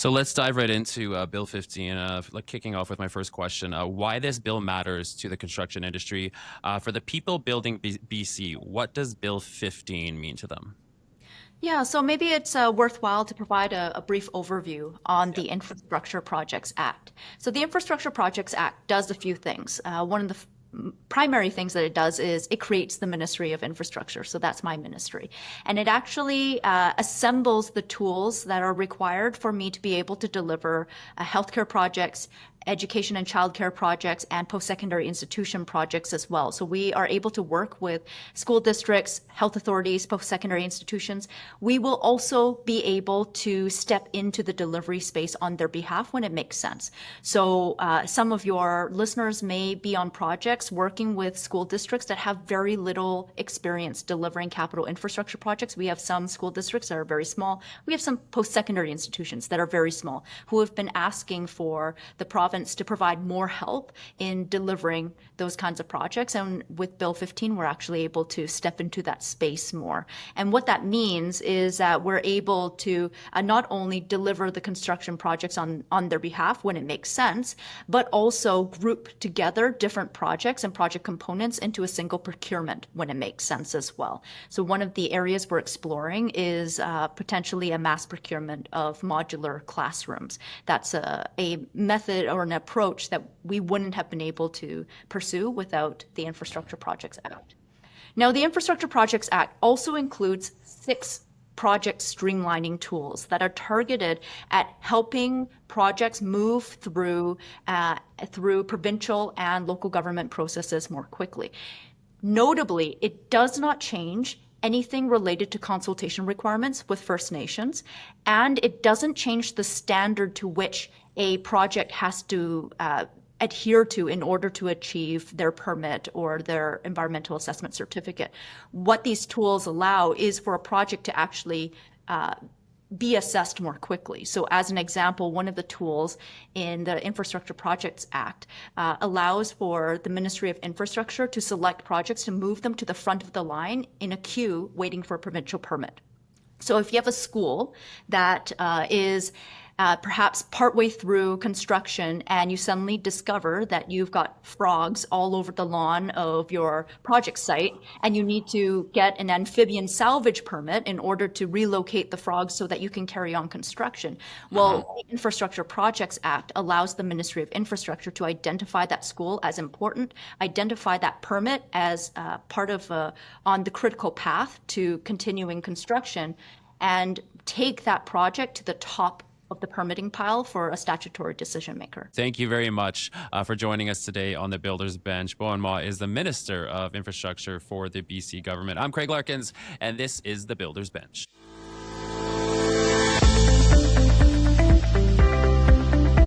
So let's dive right into Bill 15, kicking off with my first question. Why this bill matters to the construction industry. For the people building BC, what does Bill 15 mean to them? Yeah, so maybe it's worthwhile to provide a brief overview on Yeah. the Infrastructure Projects Act. So the Infrastructure Projects Act does a few things. One of the primary things that it does is it creates the Ministry of Infrastructure. So that's my ministry. And it actually assembles the tools that are required for me to be able to deliver healthcare projects, education and childcare projects, and post-secondary institution projects as well. So we are able to work with school districts, health authorities, post-secondary institutions. We will also be able to step into the delivery space on their behalf when it makes sense. So some of your listeners may be on projects working with school districts that have very little experience delivering capital infrastructure projects. We have some school districts that are very small. We have some post-secondary institutions that are very small who have been asking for the province to provide more help in delivering those kinds of projects. And with Bill 15, we're actually able to step into that space more. And what that means is that we're able to not only deliver the construction projects on their behalf when it makes sense, but also group together different projects and project components into a single procurement when it makes sense as well. So one of the areas we're exploring is potentially a mass procurement of modular classrooms. That's a method or an approach that we wouldn't have been able to pursue without the Infrastructure Projects Act. Now, the Infrastructure Projects Act also includes 6 project streamlining tools that are targeted at helping projects move through provincial and local government processes more quickly. Notably, it does not change anything related to consultation requirements with First Nations, and it doesn't change the standard to which a project has to adhere to in order to achieve their permit or their environmental assessment certificate. What these tools allow is for a project to actually be assessed more quickly. So as an example, one of the tools in the Infrastructure Projects Act allows for the Ministry of Infrastructure to select projects to move them to the front of the line in a queue waiting for a provincial permit. So if you have a school that is perhaps partway through construction and you suddenly discover that you've got frogs all over the lawn of your project site and you need to get an amphibian salvage permit in order to relocate the frogs so that you can carry on construction. Well, the Infrastructure Projects Act allows the Ministry of Infrastructure to identify that school as important, identify that permit as part of on the critical path to continuing construction, and take that project to the top of the permitting pile for a statutory decision maker. Thank you very much for joining us today on the Builders Bench. Bowinn Ma is the Minister of Infrastructure for the BC government. I'm Craig Larkins, and this is the Builders Bench.